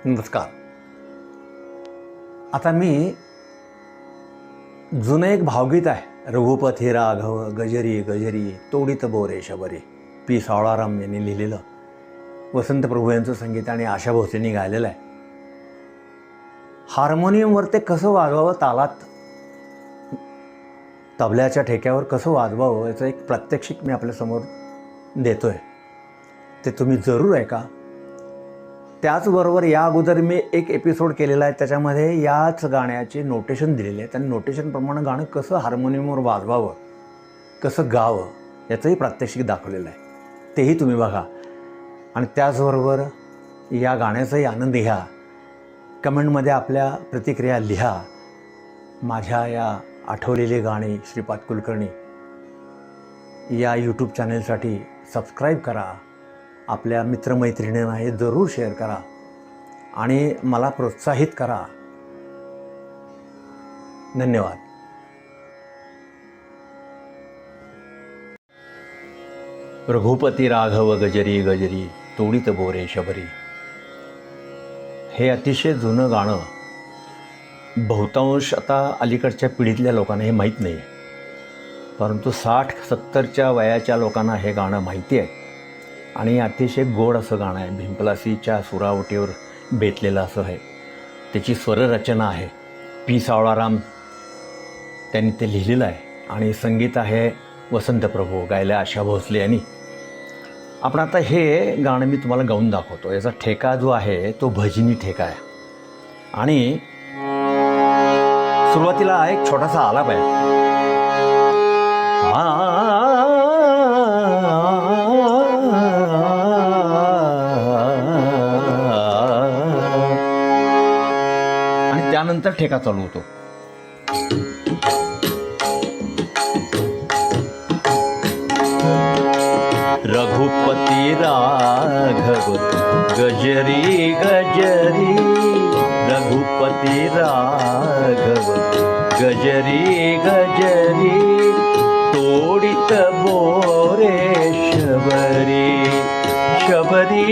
नमस्कार. आता मी जुनं एक भावगीत आहे, रघुपती राघव गजरी गजरी तोडीत बोरे शबरी, पी सावळाराम यांनी लिहिलेलं, वसंत प्रभू यांचं संगीत आणि आशा भोसलेंनी गायलेलं आहे. हार्मोनियमवर ते कसं वाजवावं, तालात तबल्याच्या ठेक्यावर कसं वाजवावं याचं एक प्रात्यक्षिक मी आपल्यासमोर देतो आहे. ते तुम्ही जरूर ऐका. त्याचबरोबर या अगोदर मी एक एपिसोड केलेला आहे, त्याच्यामध्ये याच गाण्याचे नोटेशन दिलेले आहे. त्या नोटेशनप्रमाणे गाणं कसं हार्मोनियमवर वाजवावं, कसं गावं याचंही प्रात्यक्षिक दाखवलेलं आहे. तेही तुम्ही बघा आणि त्याचबरोबर या गाण्याचाही आनंद घ्या. कमेंटमध्ये आपल्या प्रतिक्रिया लिहा. माझ्या या आठवलेले गाणे श्रीपाद कुलकर्णी या यूट्यूब चॅनेलसाठी सबस्क्राईब करा. आपल्या मित्रमैत्रिणींना हे जरूर शेअर करा आणि मला प्रोत्साहित करा. धन्यवाद. रघुपती राघव गजरी गजरी तोडीत बोरे शबरी. हे अतिशय जुनं गाणं बहुतांश आता अलीकडच्या पिढीतल्या लोकांना हे माहीत नाही, परंतु 60-70च्या वयाच्या लोकांना हे गाणं माहिती आहे आणि अतिशय गोड असं गाणं आहे. भिंपलासीच्या सुरावटीवर बेतलेलं असं आहे. त्याची स्वररचना आहे पी सावळाराम त्यांनी ते लिहिलेलं आहे आणि संगीत आहे वसंत प्रभू, गायलं आशा भोसले यांनी. आपण आता हे गाणं मी तुम्हाला गाऊन दाखवतो. याचा ठेका जो आहे तो भजनी ठेका आहे आणि सुरुवातीला एक छोटासा आलाप आहे. आणि त्यानंतर ठेका चालू होतो. रघुपती राघव गजरी गजरी, रघुपती राघव गजरी गजरी तोडीत बोरे शबरी शबरी,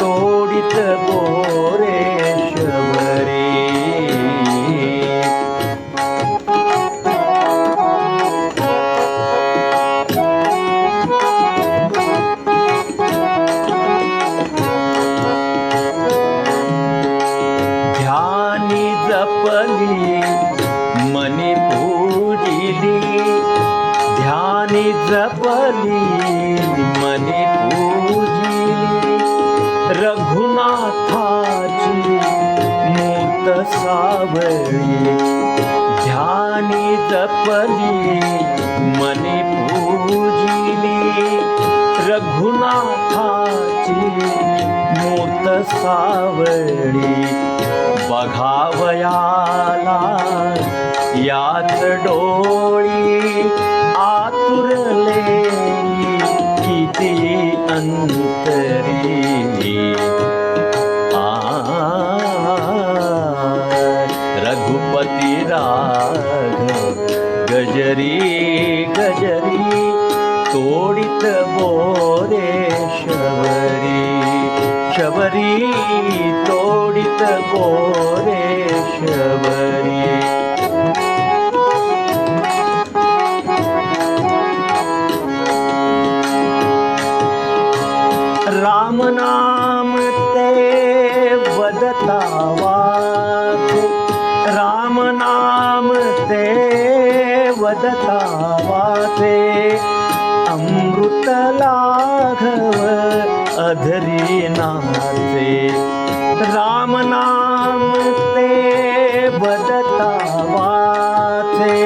तोडीत बोरे शबरी. ध्यानी जपली मनी पूजिली, ध्यानी जपली मनी पूजिली, रघुनाथाची मूर्त सावळी. ध्यानी जपली मनी पूजिली, रघुनाथाची मूर्त सावळी. बघावयाला याच डोळी आतुरले किती अंतरी. रघुपती राघव गजरी गजरी तोडीत बोरे शबरी शबरी, तोडीत बोरे शबरी. राम नाम ते वदता वाचे, राम नाम ते वदता वाचे, अमृत लाघव अधरी नाचे. राम नाम ते वदता वाचे,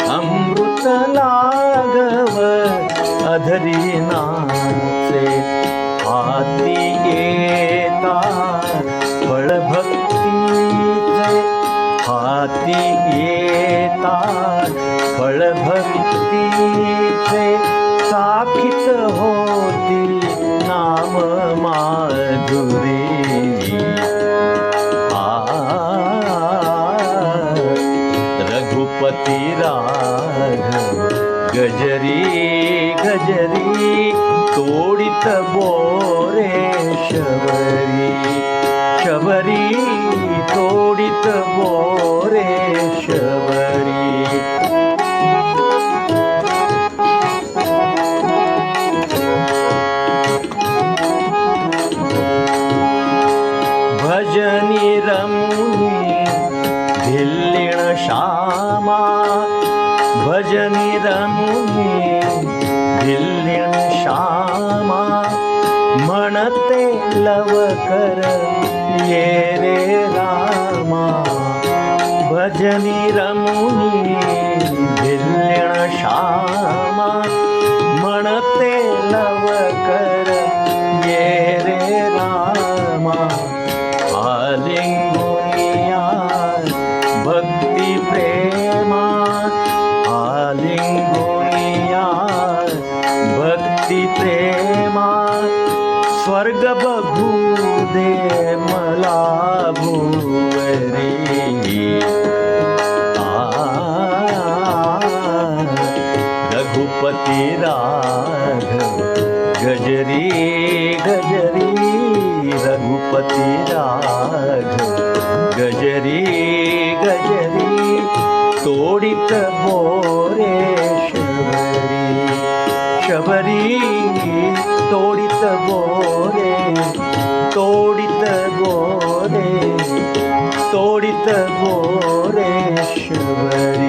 अमृत लाघव अधरी नाचे. हाती येता फळ भक्तीचे, हाती येता फळ भक्तीचे, साखीत होती नाम माधुरी. रघुपती राघव गजरी गजरी तोडीत बोरे शबरी शबरी. भजनी रमुनी दिल्यन श्यामा म्हणते लवकर ये रे रामा भजनी रमुनी दिल्यन श्यामा म्हणते लवकर ये रे रामा आलिंगुनिया भक्ती प्रेमा आलिंगुनिया भक्ती प्रेमा स्वर्ग बघू दे मला भुवरी रघुपती राघव गजरी गजरी रघुपती राघव गजरी गजरी तोडित बोरे शबरी शबरी तोडित बोरे तोडित बोरे तोडित बोरे शबरी.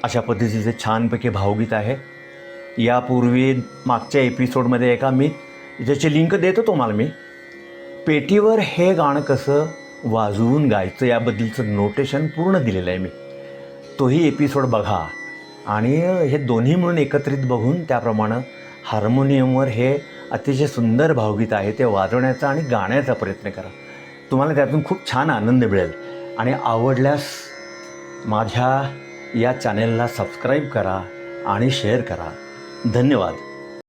अशा पद्धतीचे छानपैकी भावगीत आहे. यापूर्वी मागच्या एपिसोडमध्ये एका मी ज्याची लिंक देतो तुम्हाला मी पेटीवर हे गाणं कसं वाजवून गायचं याबद्दलचं नोटेशन पूर्ण दिलेलं आहे मी. तोही एपिसोड बघा आणि हे दोन्ही मिळून एकत्रित बघून त्याप्रमाणे हार्मोनियमवर हे अतिशय सुंदर भावगीत आहे ते वाजवण्याचा आणि गाण्याचा प्रयत्न करा. तुम्हाला त्यातून खूप छान आनंद मिळेल. आणि आवडल्यास माझ्या या चॅनेलला सबस्क्राईब करा आणि शेअर करा. धन्यवाद.